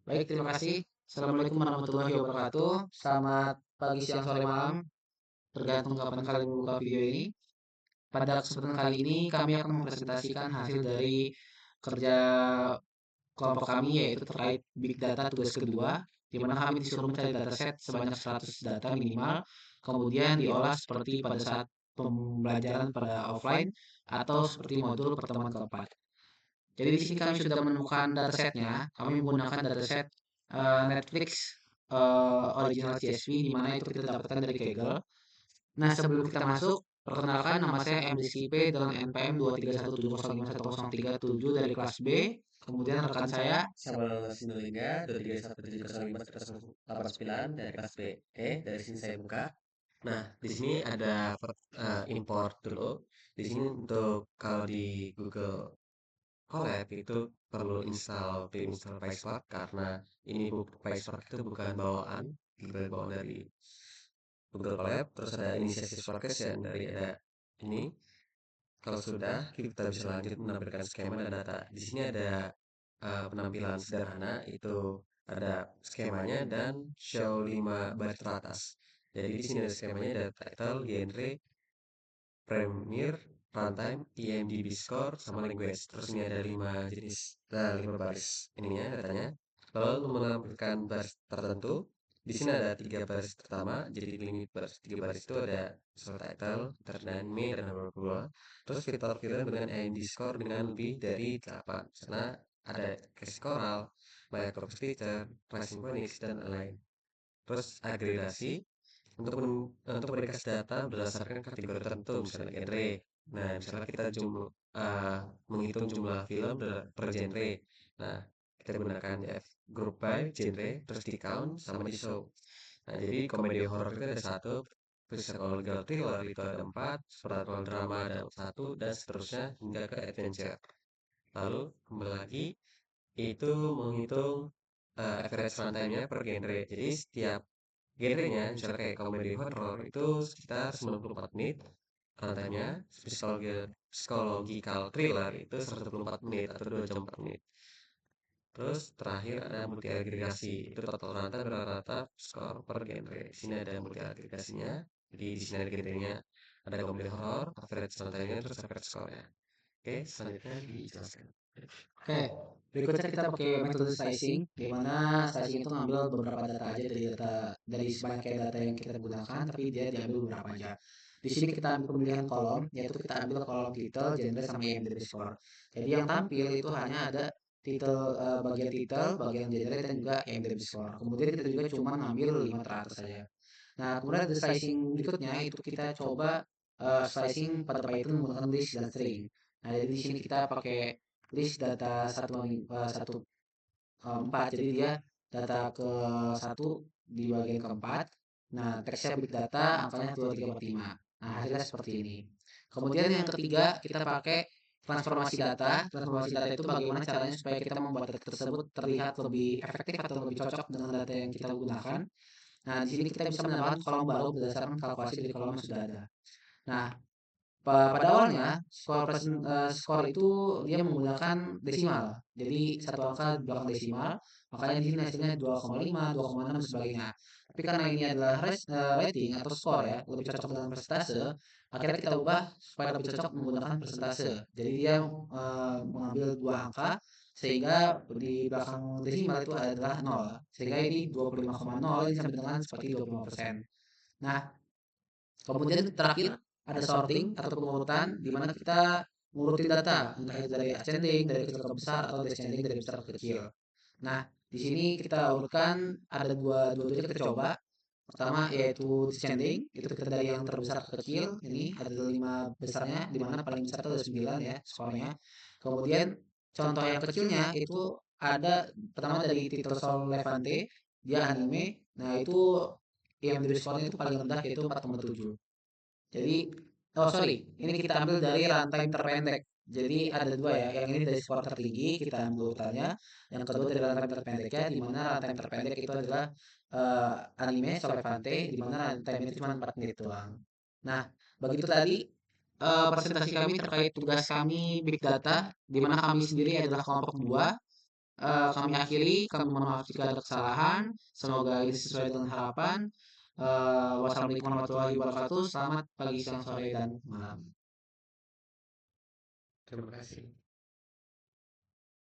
Baik, terima kasih. Assalamualaikum warahmatullahi wabarakatuh. Selamat pagi, siang, sore, malam, tergantung kapan kalian membuka video ini. Pada kesempatan kali ini, kami akan mempresentasikan hasil dari kerja kelompok kami, yaitu terkait Big Data tugas kedua, di mana kami disuruh mencari dataset sebanyak 100 data minimal, kemudian diolah seperti pada saat pembelajaran pada offline atau seperti modul pertemuan keempat. Jadi di sini kami sudah menemukan datasetnya. Kami menggunakan dataset Netflix original CSV di mana itu kita dapatkan dari Kaggle. Nah, sebelum kita masuk, perkenalkan nama saya MDCP dengan NPM 231705103 dari kelas B. Kemudian rekan saya Samuel Sinulinga 231705189 dari kelas B. Dari sini saya buka. Nah, di sini ada import dulu. Di sini untuk kalau di Google Colab itu perlu install PySpark karena ini PySpark itu bukan bawaan, bawaan dari Google Colab. Terus ada inisiatif Sparkes yang dari ada ini. Kalau sudah, kita bisa lanjut menampilkan skema dan data. Di sini ada penampilan sederhana, itu ada skemanya dan show 5 baris teratas. Jadi di sini ada skemanya, ada title, genre, premier, runtime, IMDb score, sama language. Terus ini ada 5 jenis, 5 baris ininya datanya. Lalu menampilkan baris tertentu, di sini ada 3 baris pertama, jadi limit baris 3 baris itu ada soal title, dan anime, dan nomor 2. Terus filter dengan IMDb score dengan lebih dari 8, karena ada case coral, microsoft feature, racing phonics, dan lain-lain. Terus agregasi untuk mereka data berdasarkan kategori tertentu, misalnya genre. Nah, misalnya kita menghitung jumlah film per genre. Nah, kita gunakan group by genre, terus di count sama di show. Nah, jadi komedi horror itu ada satu, psychological thriller itu ada 4, supernatural drama ada satu, dan seterusnya hingga ke adventure. Lalu kembali lagi itu menghitung average runtime-nya per genre. Jadi setiap genrenya, misalnya kayak komedi horror itu sekitar 94 menit, runtime-nya psychological thriller itu 124 menit atau 2 jam 4 menit. Terus terakhir ada multi agregasi, itu total runtime rata-rata skor per genre. Di sini ada multi agregasinya, jadi di sini ada genrenya, ada komedi horror, average runtime-nya, terus average score-nya. Oke, selanjutnya dijelaskan. Oke, berikutnya kita pakai metode slicing, di mana slicing itu ngambil beberapa data aja dari dari sebanyak data yang kita gunakan, tapi dia diambil beberapa aja. Di sini kita ambil pemilihan kolom, yaitu kita ambil kolom title, genre, sama IMDb score. Jadi yang tampil itu hanya ada bagian title, bagian genre, dan juga IMDb score. Kemudian kita juga cuma ngambil 5 teratas saja. Nah, kemudian ada slicing berikutnya itu kita coba slicing pada Python menggunakan list dan string. Nah, jadi di sini kita pakai list data satu empat, jadi dia data ke satu di bagian keempat. Nah, teksnya big data, angkanya 2345. Nah, hasilnya seperti ini. Kemudian yang ketiga kita pakai transformasi data. Transformasi data itu bagaimana caranya supaya kita membuat data tersebut terlihat lebih efektif atau lebih cocok dengan data yang kita gunakan. Nah, di sini kita bisa menambahkan kolom baru berdasarkan kalkulasi dari kolom yang sudah ada. Nah, pada awalnya skor itu dia menggunakan desimal. Jadi satu angka di belakang desimal, makanya di sini hasilnya 2,5, 2,6 dan sebagainya. Tapi karena ini adalah rating atau skor ya, lebih cocok dengan persentase, akhirnya kita ubah supaya lebih cocok menggunakan persentase. Jadi dia mengambil dua angka sehingga di belakang desimal itu adalah nol. Sehingga ini 25,0 ini sama dengan seperti 25%. Nah, kemudian terakhir ada sorting atau pengurutan di mana kita ngurutin data entah itu dari ascending, dari kecil ke besar atau descending dari besar ke kecil. Nah, di sini kita urutkan ada dua kita coba. Pertama yaitu descending, itu kita dari yang terbesar ke kecil. Ini ada 5 besarnya di mana paling besar itu ada 9 ya skornya. Kemudian contoh yang kecilnya itu ada pertama dari titel Sol Levante, dia anime. Nah, itu yang dari skornya itu paling rendah yaitu 4,7. Jadi, oh sorry, ini kita ambil dari runtime terpendek. Jadi ada dua ya, yang ini dari skor tertinggi kita ambil urutannya, yang kedua dari runtime terpendeknya, di mana runtime terpendek itu adalah anime Solevante, di mana runtime itu cuma 4 menit doang. Nah, begitu tadi presentasi kami terkait tugas kami Big Data, di mana kami sendiri adalah kelompok dua. kami akhiri, kami mohon maaf jika ada kesalahan. Semoga ini sesuai dengan harapan. Wassalamualaikum warahmatullahi wabarakatuh. Selamat pagi, siang, sore, dan malam. Terima kasih.